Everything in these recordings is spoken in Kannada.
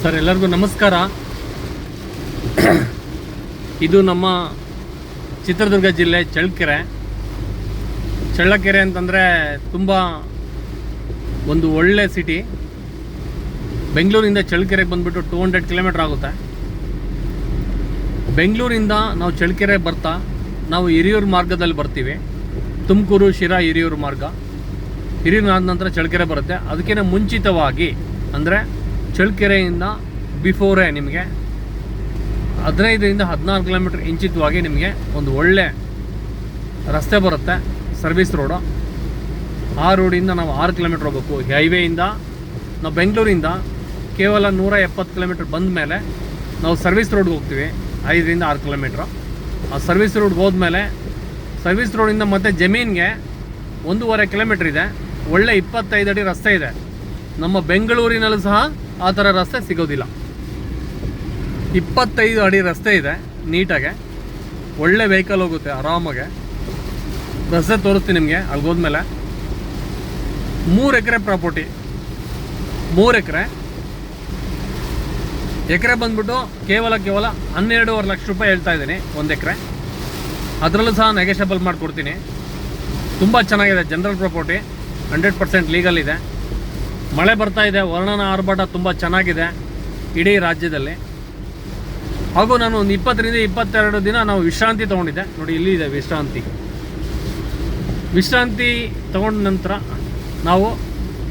ಸರ್ ಎಲ್ಲರಿಗೂ ನಮಸ್ಕಾರ. ಇದು ನಮ್ಮ ಚಿತ್ರದುರ್ಗ ಜಿಲ್ಲೆ ಚಳ್ಳಕೆರೆ ಅಂತಂದರೆ ತುಂಬ ಒಂದು ಒಳ್ಳೆ ಸಿಟಿ. ಬೆಂಗಳೂರಿಂದ ಚಳ್ಳಕೆರೆಗೆ ಬಂದುಬಿಟ್ಟು 200 ಕಿಲೋಮೀಟ್ರ್ ಆಗುತ್ತೆ. ಬೆಂಗಳೂರಿಂದ ನಾವು ಚಳ್ಳಕೆರೆ ಬರ್ತಾ ನಾವು ಹಿರಿಯೂರು ಮಾರ್ಗದಲ್ಲಿ ಬರ್ತೀವಿ. ತುಮಕೂರು ಶಿರಾ ಹಿರಿಯೂರು ಮಾರ್ಗ. ಹಿರಿಯೂರು ಆದ ನಂತರ ಚಳ್ಳಕೆರೆ ಬರುತ್ತೆ. ಅದಕ್ಕಿಂತ ಮುಂಚಿತವಾಗಿ ಅಂದರೆ ಚಳ್ಳಕೆರೆಯಿಂದ ಬಿಫೋರೇ ನಿಮಗೆ 15ರಿಂದ 16 ಕಿಲೋಮೀಟ್ರ್ ಇಂಚಿತವಾಗಿ ನಿಮಗೆ ಒಂದು ಒಳ್ಳೆ ರಸ್ತೆ ಬರುತ್ತೆ, ಸರ್ವಿಸ್ ರೋಡು. ಆ ರೋಡಿಂದ ನಾವು 6 ಕಿಲೋಮೀಟ್ರ್ ಹೋಗಬೇಕು. ಹೈವೇಯಿಂದ ನಾವು ಬೆಂಗಳೂರಿಂದ ಕೇವಲ 170 ಕಿಲೋಮೀಟ್ರ್ ಬಂದ ಮೇಲೆ ನಾವು ಸರ್ವಿಸ್ ರೋಡ್ಗೆ ಹೋಗ್ತೀವಿ, 5ರಿಂದ 6 ಕಿಲೋಮೀಟ್ರು. ಆ ಸರ್ವಿಸ್ ರೋಡ್ಗೆ ಹೋದ್ಮೇಲೆ ಸರ್ವಿಸ್ ರೋಡಿಂದ ಮತ್ತೆ ಜಮೀನಿಗೆ 1.5 ಕಿಲೋಮೀಟ್ರ್ ಇದೆ. ಒಳ್ಳೆ 25 ಅಡಿ ರಸ್ತೆ ಇದೆ. ನಮ್ಮ ಬೆಂಗಳೂರಿನಲ್ಲೂ ಸಹ ಆ ಥರ ರಸ್ತೆ ಸಿಗೋದಿಲ್ಲ. 25 ಅಡಿ ರಸ್ತೆ ಇದೆ, ನೀಟಾಗೆ ಒಳ್ಳೆ ವೆಹಿಕಲ್ ಹೋಗುತ್ತೆ ಆರಾಮಾಗೆ. ರಸ್ತೆ ತೋರಿಸ್ತೀನಿ ನಿಮಗೆ. ಅಲ್ಲಿಗೋದ್ಮೇಲೆ 3 ಎಕರೆ ಪ್ರಾಪರ್ಟಿ. 3 ಎಕರೆ ಬಂದ್ಬಿಟ್ಟು ಕೇವಲ 12.5 ಲಕ್ಷ ರೂಪಾಯಿ ಹೇಳ್ತಾ ಇದ್ದೀನಿ 1 ಎಕರೆ. ಅದರಲ್ಲೂ ಸಹ ನೆಗೆಷಬಲ್ ಮಾಡಿಕೊಡ್ತೀನಿ. ತುಂಬ ಚೆನ್ನಾಗಿದೆ. ಜನರಲ್ ಪ್ರಾಪರ್ಟಿ, 100% ಲೀಗಲ್ ಇದೆ. ಮಳೆ ಬರ್ತಾ ಇದೆ, ವರ್ಣನ ಆರ್ಭಟ ತುಂಬ ಚೆನ್ನಾಗಿದೆ ಇಡೀ ರಾಜ್ಯದಲ್ಲಿ. ಹಾಗೂ ನಾನು ಒಂದು 20ರಿಂದ 22 ದಿನ ನಾವು ವಿಶ್ರಾಂತಿ ತೊಗೊಂಡಿದ್ದೆ. ನೋಡಿ, ಇಲ್ಲಿ ಇದೆ ವಿಶ್ರಾಂತಿ ತೊಗೊಂಡ ನಂತರ ನಾವು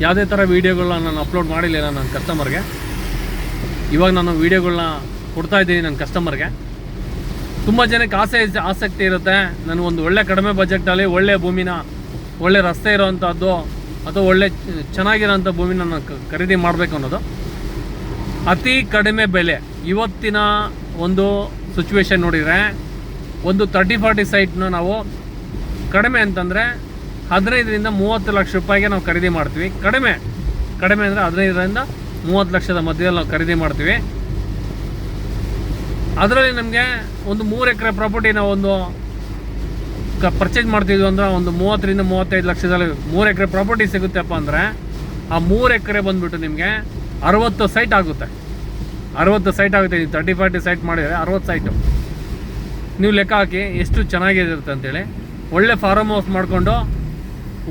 ಯಾವುದೇ ಥರ ವೀಡಿಯೋಗಳನ್ನ ನಾನು ಅಪ್ಲೋಡ್ ಮಾಡಿಲ್ಲ ನನ್ನ ಕಸ್ಟಮರ್ಗೆ. ಇವಾಗ ನಾನು ವೀಡಿಯೋಗಳನ್ನ ಕೊಡ್ತಾಯಿದ್ದೀನಿ ನನ್ನ ಕಸ್ಟಮರ್ಗೆ. ತುಂಬ ಜನಕ್ಕೆ ಆಸಕ್ತಿ ಇರುತ್ತೆ, ನನಗೊಂದು ಒಳ್ಳೆ ಕಡಿಮೆ ಬಜೆಟಲ್ಲಿ ಒಳ್ಳೆ ಭೂಮಿನ, ಒಳ್ಳೆ ರಸ್ತೆ ಇರೋವಂಥದ್ದು ಅಥವಾ ಒಳ್ಳೆ ಚೆನ್ನಾಗಿರೋಂಥ ಭೂಮಿನ ನಾನು ಖರೀದಿ ಮಾಡಬೇಕು ಅನ್ನೋದು. ಅತಿ ಕಡಿಮೆ ಬೆಲೆ ಇವತ್ತಿನ ಒಂದು ಸಿಚುವೇಶನ್ ನೋಡಿದರೆ ಒಂದು 30-40 ಸೈಟ್ನ ನಾವು ಕಡಿಮೆ ಅಂತಂದರೆ 15ರಿಂದ 30 ಲಕ್ಷ ರೂಪಾಯಿಗೆ ನಾವು ಖರೀದಿ ಮಾಡ್ತೀವಿ. ಕಡಿಮೆ ಅಂದರೆ 15ರಿಂದ 30 ಲಕ್ಷದ ಮಧ್ಯದಲ್ಲಿ ನಾವು ಖರೀದಿ ಮಾಡ್ತೀವಿ. ಅದರಲ್ಲಿ ನಮಗೆ ಒಂದು 3 ಎಕರೆ ಪ್ರಾಪರ್ಟಿ ನಾವು ಒಂದು ಪರ್ಚೇಸ್ ಮಾಡ್ತಿದ್ವಿ ಅಂದ್ರೆ ಒಂದು 30ರಿಂದ 35 ಲಕ್ಷದಲ್ಲಿ 3 ಎಕರೆ ಪ್ರಾಪರ್ಟಿ ಸಿಗುತ್ತೆಪ್ಪ ಅಂದರೆ ಆ 3 ಎಕರೆ ಬಂದುಬಿಟ್ಟು ನಿಮಗೆ 60 ಸೈಟ್ ಆಗುತ್ತೆ. 60 ಸೈಟ್ ಆಗುತ್ತೆ. ನೀವು 30-40 ಸೈಟ್ ಮಾಡಿದರೆ 60 ಸೈಟು. ನೀವು ಲೆಕ್ಕ ಹಾಕಿ ಎಷ್ಟು ಚೆನ್ನಾಗಿರುತ್ತೆ ಅಂತೇಳಿ. ಒಳ್ಳೆ ಫಾರ್ಮ್ ಹೌಸ್ ಮಾಡಿಕೊಂಡು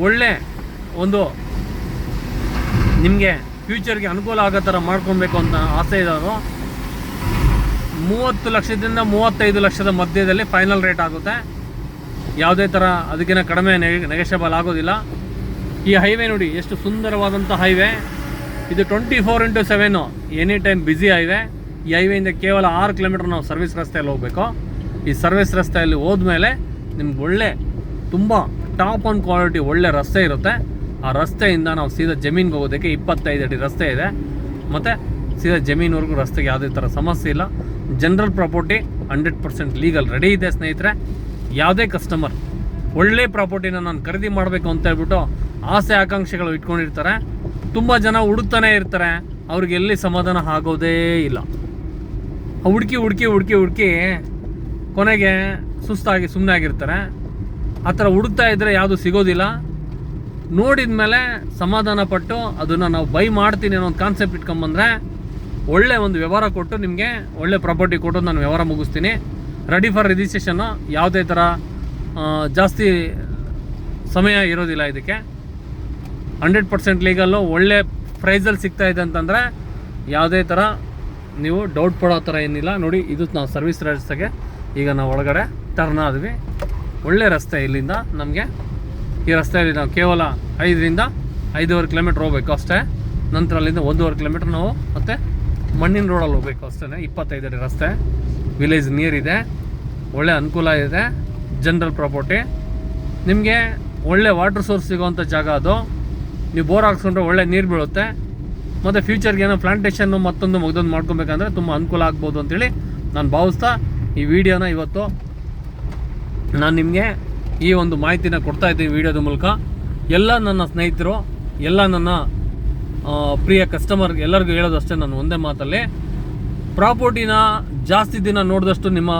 ಒಳ್ಳೆ ಒಂದು ನಿಮಗೆ ಫ್ಯೂಚರ್ಗೆ ಅನುಕೂಲ ಆಗೋ ಥರ ಮಾಡ್ಕೊಬೇಕು ಅಂತ ಆಸೆ ಇರೋರು 30 ಲಕ್ಷದಿಂದ 35 ಲಕ್ಷದ ಮಧ್ಯದಲ್ಲಿ ಫೈನಲ್ ರೇಟ್ ಆಗುತ್ತೆ. ಯಾವುದೇ ಥರ ಅದಕ್ಕಿಂತ ಕಡಿಮೆ ನೆಗೆಷಬಲ್ ಆಗೋದಿಲ್ಲ. ಈ ಹೈವೇ ನೋಡಿ ಎಷ್ಟು ಸುಂದರವಾದಂಥ ಹೈವೇ ಇದು. 24/7 ಎನಿ ಟೈಮ್ ಬ್ಯುಸಿ ಹೈವೇ. ಈ ಹೈವೇಯಿಂದ ಕೇವಲ 6 ಕಿಲೋಮೀಟ್ರ್ ನಾವು ಸರ್ವಿಸ್ ರಸ್ತೆಯಲ್ಲಿ ಹೋಗಬೇಕು. ಈ ಸರ್ವಿಸ್ ರಸ್ತೆಯಲ್ಲಿ ಹೋದ್ಮೇಲೆ ನಿಮ್ಗೆ ಒಳ್ಳೆ ತುಂಬ ಟಾಪ್ ಆನ್ ಕ್ವಾಲಿಟಿ ಒಳ್ಳೆ ರಸ್ತೆ ಇರುತ್ತೆ. ಆ ರಸ್ತೆಯಿಂದ ನಾವು ಸೀದಾ ಜಮೀನಿಗೆ ಹೋಗೋದಕ್ಕೆ 25 ಅಡಿ ರಸ್ತೆ ಇದೆ. ಮತ್ತು ಸೀದಾ ಜಮೀನ್ವರೆಗೂ ರಸ್ತೆಗೆ ಯಾವುದೇ ಥರ ಸಮಸ್ಯೆ ಇಲ್ಲ. ಜನರಲ್ ಪ್ರಾಪರ್ಟಿ 100% ಲೀಗಲ್ ರೆಡಿ ಇದೆ ಸ್ನೇಹಿತರೆ. ಯಾವುದೇ ಕಸ್ಟಮರ್ ಒಳ್ಳೆ ಪ್ರಾಪರ್ಟಿನ ನಾನು ಖರೀದಿ ಮಾಡಬೇಕು ಅಂತ ಹೇಳ್ಬಿಟ್ಟು ಆಸೆ ಆಕಾಂಕ್ಷೆಗಳು ಇಟ್ಕೊಂಡಿರ್ತಾರೆ. ತುಂಬ ಜನ ಹುಡುಕ್ತಾನೆ ಇರ್ತಾರೆ, ಅವ್ರಿಗೆ ಎಲ್ಲಿ ಸಮಾಧಾನ ಆಗೋದೇ ಇಲ್ಲ. ಹುಡುಕಿ ಕೊನೆಗೆ ಸುಸ್ತಾಗಿ ಸುಮ್ಮನೆ ಆಗಿರ್ತಾರೆ. ಆ ಥರ ಹುಡುಕ್ತಾ ಇದ್ದರೆ ಯಾವುದು ಸಿಗೋದಿಲ್ಲ. ನೋಡಿದ ಮೇಲೆ ಸಮಾಧಾನ ಪಟ್ಟು ಅದನ್ನು ನಾವು ಬೈ ಮಾಡ್ತೀನಿ ಅನ್ನೋ ಒಂದು ಕಾನ್ಸೆಪ್ಟ್ ಇಟ್ಕೊಂಬಂದರೆ ಒಳ್ಳೆ ಒಂದು ವ್ಯವಹಾರ ಕೊಟ್ಟು ನಿಮಗೆ ಒಳ್ಳೆ ಪ್ರಾಪರ್ಟಿ ಕೊಟ್ಟು ನಾನು ವ್ಯವಹಾರ ಮುಗಿಸ್ತೀನಿ. Ready for registration. ಯಾವುದೇ ಥರ ಜಾಸ್ತಿ ಸಮಯ ಇರೋದಿಲ್ಲ ಇದಕ್ಕೆ. 100% ಲೀಗಲ್ಲು ಒಳ್ಳೆ ಪ್ರೈಸಲ್ಲಿ ಸಿಗ್ತಾಯಿದೆ ಅಂತಂದರೆ ಯಾವುದೇ ಥರ ನೀವು ಡೌಟ್ ಪಡೋ ಥರ ಏನಿಲ್ಲ. ನೋಡಿ, ಇದು ನಾವು ಸರ್ವಿಸ್ ರಸ್ತೆಗೆ ಈಗ ನಾವು ಒಳಗಡೆ ಟರ್ನ್ ಆದ್ವಿ. ಒಳ್ಳೆ ರಸ್ತೆ. ಇಲ್ಲಿಂದ ನಮಗೆ ಈ ರಸ್ತೆಯಲ್ಲಿ ನಾವು ಕೇವಲ 5ರಿಂದ 5.5 ಕಿಲೋಮೀಟ್ರ್ ಹೋಗಬೇಕು ಅಷ್ಟೇ. ನಂತರ ಅಲ್ಲಿಂದ 1.5 ಕಿಲೋಮೀಟ್ರ್ ನಾವು ಮತ್ತೆ ಮಣ್ಣಿನ ರೋಡಲ್ಲಿ ಹೋಗಬೇಕು ಅಷ್ಟೇ. 25 ಅಡಿ ರಸ್ತೆ. ವಿಲೇಜ್ ನಿಯರ್ ಇದೆ, ಒಳ್ಳೆ ಅನುಕೂಲ ಇದೆ. General property. ನಿಮಗೆ ಒಳ್ಳೆ ವಾಟರ್ ಸೋರ್ಸ್ ಸಿಗೋವಂಥ ಜಾಗ ಅದು. ನೀವು ಬೋರ್ ಹಾಕ್ಸ್ಕೊಂಡ್ರೆ ಒಳ್ಳೆ ನೀರು ಬೀಳುತ್ತೆ. ಮತ್ತು ಫ್ಯೂಚರ್ಗೆ ಏನೋ ಪ್ಲಾಂಟೇಷನ್ನು ಮತ್ತೊಂದು ಮಾಡ್ಕೊಬೇಕಂದ್ರೆ ತುಂಬ ಅನುಕೂಲ ಆಗ್ಬೋದು ಅಂತೇಳಿ ನಾನು ಭಾವಿಸ್ತಾ ಈ ವಿಡಿಯೋನ ಇವತ್ತು ನಾನು ನಿಮಗೆ ಈ ಒಂದು ಮಾಹಿತಿನ ಕೊಡ್ತಾ ಇದ್ದೀನಿ ವಿಡಿಯೋದ ಮೂಲಕ. ಎಲ್ಲ ನನ್ನ ಸ್ನೇಹಿತರು, ಎಲ್ಲ ನನ್ನ ಪ್ರಿಯ ಕಸ್ಟಮರ್ ಎಲ್ಲರಿಗೂ ಹೇಳೋದು ಅಷ್ಟೇ. ನಾನು ಒಂದೇ ಮಾತಲ್ಲಿ, ಪ್ರಾಪರ್ಟಿನ ಜಾಸ್ತಿ ದಿನ ನೋಡಿದಷ್ಟು ನಿಮ್ಮ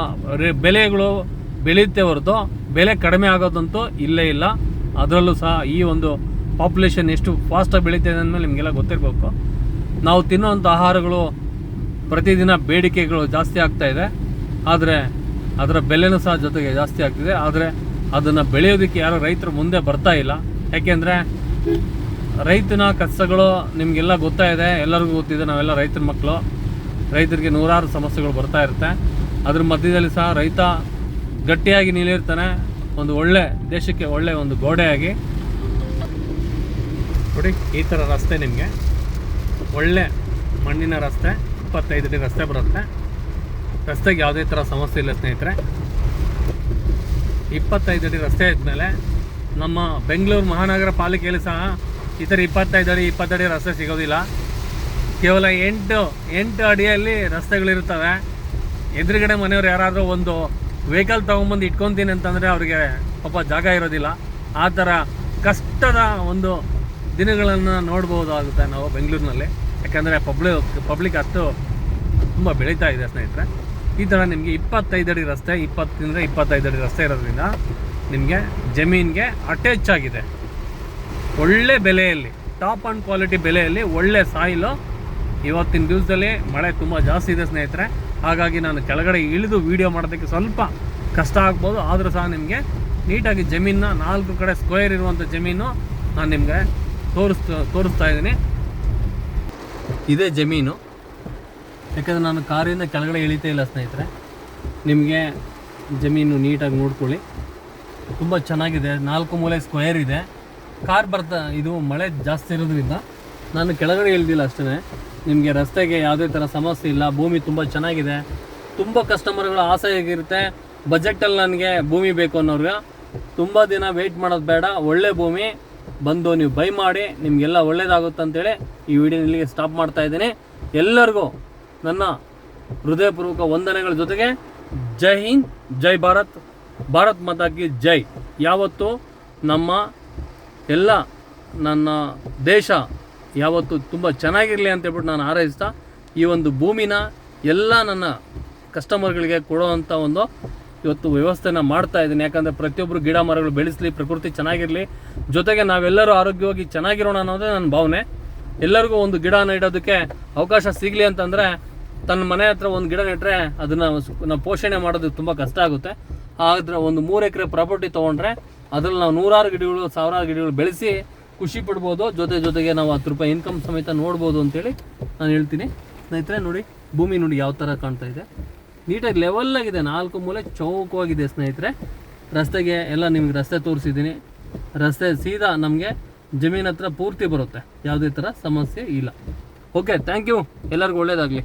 ಬೆಲೆಗಳು ಬೆಳೆಯುತ್ತೆ ಹೊರತು ಬೆಲೆ ಕಡಿಮೆ ಆಗೋದಂತೂ ಇಲ್ಲೇ ಇಲ್ಲ. ಅದರಲ್ಲೂ ಸಹ ಈ ಒಂದು ಪಾಪ್ಯುಲೇಷನ್ ಎಷ್ಟು ಫಾಸ್ಟಾಗಿ ಬೆಳೀತಾ ಇದೆ ಅಂದಮೇಲೆ ನಿಮಗೆಲ್ಲ ಗೊತ್ತಿರಬೇಕು. ನಾವು ತಿನ್ನೋವಂಥ ಆಹಾರಗಳು ಪ್ರತಿದಿನ ಬೇಡಿಕೆಗಳು ಜಾಸ್ತಿ ಆಗ್ತಾ ಇದೆ, ಆದರೆ ಅದರ ಬೆಲೆನೂ ಸಹ ಜೊತೆಗೆ ಜಾಸ್ತಿ ಆಗ್ತಿದೆ. ಆದರೆ ಅದನ್ನು ಬೆಳೆಯೋದಕ್ಕೆ ಯಾರು ರೈತರು ಮುಂದೆ ಬರ್ತಾ ಇಲ್ಲ. ಯಾಕೆಂದರೆ ರೈತನ ಕಷ್ಟಗಳು ನಿಮಗೆಲ್ಲ ಗೊತ್ತಾಯಿದೆ, ಎಲ್ಲರಿಗೂ ಗೊತ್ತಿದೆ. ನಾವೆಲ್ಲ ರೈತರ ಮಕ್ಕಳು, ರೈತರಿಗೆ ನೂರಾರು ಸಮಸ್ಯೆಗಳು ಬರ್ತಾ ಇರುತ್ತೆ. ಅದ್ರ ಮಧ್ಯದಲ್ಲಿ ಸಹ ರೈತ ಗಟ್ಟಿಯಾಗಿ ನಿಲ್ಲಿರ್ತಾನೆ, ಒಂದು ಒಳ್ಳೆ ದೇಶಕ್ಕೆ ಒಳ್ಳೆ ಒಂದು ಗೋಡೆಯಾಗಿ. ನೋಡಿ ಈ ಥರ ರಸ್ತೆ, ನಿಮಗೆ ಒಳ್ಳೆ ಮಣ್ಣಿನ ರಸ್ತೆ, 25 ಅಡಿ ರಸ್ತೆ ಬರುತ್ತೆ. ರಸ್ತೆಗೆ ಯಾವುದೇ ಥರ ಸಮಸ್ಯೆ ಇಲ್ಲ ಸ್ನೇಹಿತರೆ. 25 ಅಡಿ ರಸ್ತೆ ಇದ್ಮೇಲೆ ನಮ್ಮ ಬೆಂಗಳೂರು ಮಹಾನಗರ ಪಾಲಿಕೆಯಲ್ಲಿ ಸಹ ಈ ಥರ 25 ಅಡಿ 20 ಅಡಿ ರಸ್ತೆ ಸಿಗೋದಿಲ್ಲ. ಕೇವಲ 8 ಅಡಿಯಲ್ಲಿ ರಸ್ತೆಗಳಿರ್ತವೆ. ಎದುರುಗಡೆ ಮನೆಯವ್ರು ಯಾರಾದರೂ ಒಂದು ವೆಹಿಕಲ್ ತೊಗೊಂಬಂದು ಇಟ್ಕೊತೀನಿ ಅಂತಂದರೆ ಅವ್ರಿಗೆ ಪಾಪ ಜಾಗ ಇರೋದಿಲ್ಲ. ಆ ಥರ ಕಷ್ಟದ ಒಂದು ದಿನಗಳನ್ನು ನೋಡ್ಬೋದಾಗುತ್ತೆ ನಾವು ಬೆಂಗಳೂರಿನಲ್ಲಿ. ಯಾಕಂದರೆ ಪಬ್ಲಿಕ್ ಅಷ್ಟು ತುಂಬ ಬೆಳೀತಾ ಇದೆ ಸ್ನೇಹಿತರೆ. ಈ ಥರ ನಿಮಗೆ 25 ಅಡಿ ರಸ್ತೆ, 20ರಿಂದ 25 ಅಡಿ ರಸ್ತೆ ಇರೋದ್ರಿಂದ ನಿಮಗೆ ಜಮೀನಿಗೆ ಅಟ್ಯಾಚ್ ಆಗಿದೆ. ಒಳ್ಳೆ ಬೆಲೆಯಲ್ಲಿ, ಟಾಪ್ ಆ್ಯಂಡ್ ಕ್ವಾಲಿಟಿ ಬೆಲೆಯಲ್ಲಿ ಒಳ್ಳೆ ಸಾಯಿಲು. ಇವತ್ತಿನ ದಿವಸದಲ್ಲಿ ಮಳೆ ತುಂಬ ಜಾಸ್ತಿ ಇದೆ ಸ್ನೇಹಿತರೆ. ಹಾಗಾಗಿ ನಾನು ಕೆಳಗಡೆ ಇಳಿದು ವೀಡಿಯೋ ಮಾಡೋದಕ್ಕೆ ಸ್ವಲ್ಪ ಕಷ್ಟ ಆಗ್ಬೋದು. ಆದರೂ ಸಹ ನಿಮಗೆ ನೀಟಾಗಿ ಜಮೀನನ್ನ 4 ಕಡೆ ಸ್ಕ್ವೇರ್ ಇರುವಂಥ ಜಮೀನು ನಾನು ನಿಮಗೆ ತೋರಿಸ್ತಾ ಇದ್ದೀನಿ. ಇದೇ ಜಮೀನು. ಯಾಕಂದರೆ ನಾನು ಕಾರಿಂದ ಕೆಳಗಡೆ ಇಳಿತಾ ಇಲ್ಲ ಸ್ನೇಹಿತರೆ. ನಿಮಗೆ ಜಮೀನು ನೀಟಾಗಿ ನೋಡ್ಕೊಳ್ಳಿ, ತುಂಬ ಚೆನ್ನಾಗಿದೆ. 4 ಮೂಲೆ ಸ್ಕ್ವೇರ್ ಇದೆ. ಕಾರ್ ಇದು ಮಳೆ ಜಾಸ್ತಿ ಇರೋದ್ರಿಂದ ನಾನು ಕೆಳಗಡೆ ಇಳಿದಿಲ್ಲ ಅಷ್ಟೇ. ನಿಮಗೆ ರಸ್ತೆಗೆ ಯಾವುದೇ ಥರ ಸಮಸ್ಯೆ ಇಲ್ಲ. ಭೂಮಿ ತುಂಬ ಚೆನ್ನಾಗಿದೆ. ತುಂಬ ಕಸ್ಟಮರ್ಗಳ ಆಸೆ ಹೇಗಿರುತ್ತೆ, ಬಜೆಟಲ್ಲಿ ನನಗೆ ಭೂಮಿ ಬೇಕು ಅನ್ನೋರ್ಗೆ ತುಂಬ ದಿನ ವೆಯ್ಟ್ ಮಾಡೋದು ಬೇಡ. ಒಳ್ಳೆ ಭೂಮಿ ಬಂದು ನೀವು ಬೈ ಮಾಡಿ, ನಿಮಗೆಲ್ಲ ಒಳ್ಳೇದಾಗುತ್ತೆ ಅಂತೇಳಿ ಈ ವಿಡಿಯೋ ಇಲ್ಲಿಗೆ ಸ್ಟಾಪ್ ಮಾಡ್ತಾ ಇದ್ದೀನಿ. ಎಲ್ಲರಿಗೂ ನನ್ನ ಹೃದಯಪೂರ್ವಕ ವಂದನೆಗಳ ಜೊತೆಗೆ ಜೈ ಹಿಂದ್, ಜೈ ಭಾರತ್, ಭಾರತ್ ಮಾತಾ ಕಿ ಜೈ. ಯಾವತ್ತು ನಮ್ಮ ಎಲ್ಲ ನನ್ನ ದೇಶ ಯಾವತ್ತು ತುಂಬ ಚೆನ್ನಾಗಿರಲಿ ಅಂತೇಳ್ಬಿಟ್ಟು ನಾನು ಹಾರೈಸ್ತಾ ಈ ಒಂದು ಭೂಮಿನ ಎಲ್ಲ ನನ್ನ ಕಸ್ಟಮರ್ಗಳಿಗೆ ಕೊಡೋವಂಥ ಒಂದು ಇವತ್ತು ವ್ಯವಸ್ಥೆನ ಮಾಡ್ತಾ ಇದ್ದೀನಿ. ಯಾಕಂದರೆ ಪ್ರತಿಯೊಬ್ಬರು ಗಿಡ ಮರಗಳು ಬೆಳೆಸಲಿ, ಪ್ರಕೃತಿ ಚೆನ್ನಾಗಿರಲಿ, ಜೊತೆಗೆ ನಾವೆಲ್ಲರೂ ಆರೋಗ್ಯವಾಗಿ ಚೆನ್ನಾಗಿರೋಣ ಅನ್ನೋದೇ ನನ್ನ ಭಾವನೆ. ಎಲ್ಲರಿಗೂ ಒಂದು ಗಿಡ ನೆಡೋದಕ್ಕೆ ಅವಕಾಶ ಸಿಗಲಿ ಅಂತಂದರೆ ತನ್ನ ಮನೆ ಹತ್ರ ಒಂದು ಗಿಡ ನೆಟ್ಟರೆ ಅದನ್ನು ನಾವು ಪೋಷಣೆ ಮಾಡೋದು ತುಂಬ ಕಷ್ಟ ಆಗುತ್ತೆ. ಆದರೆ ಒಂದು 3 ಎಕರೆ ಪ್ರಾಪರ್ಟಿ ತೊಗೊಂಡ್ರೆ ಅದರಲ್ಲಿ ನಾವು 100 ಗಿಡಗಳು 1000 ಗಿಡಗಳು ಬೆಳೆಸಿ ಖುಷಿ ಪಡ್ಬೋದು. ಜೊತೆಗೆ ನಾವು 10 ರೂಪಾಯಿ ಇನ್ಕಮ್ ಸಮೇತ ನೋಡ್ಬೋದು ಅಂತೇಳಿ ನಾನು ಹೇಳ್ತೀನಿ ಸ್ನೇಹಿತರೆ. ನೋಡಿ ಭೂಮಿ ನೋಡಿ ಯಾವ ಥರ ಕಾಣ್ತಾ ಇದೆ, ನೀಟಾಗಿ ಲೆವೆಲ್ಲಾಗಿದೆ, 4 ಮೂಲೆ ಚೌಕವಾಗಿದೆ ಸ್ನೇಹಿತರೆ. ರಸ್ತೆಗೆ ಎಲ್ಲ ನಿಮಗೆ ರಸ್ತೆ ತೋರಿಸಿದ್ದೀನಿ. ರಸ್ತೆ ಸೀದಾ ನಮಗೆ ಜಮೀನು ಹತ್ರ ಪೂರ್ತಿ ಬರುತ್ತೆ, ಯಾವುದೇ ಥರ ಸಮಸ್ಯೆ ಇಲ್ಲ. Okay, thank you. ಎಲ್ಲರಿಗೂ ಒಳ್ಳೆಯದಾಗಲಿ.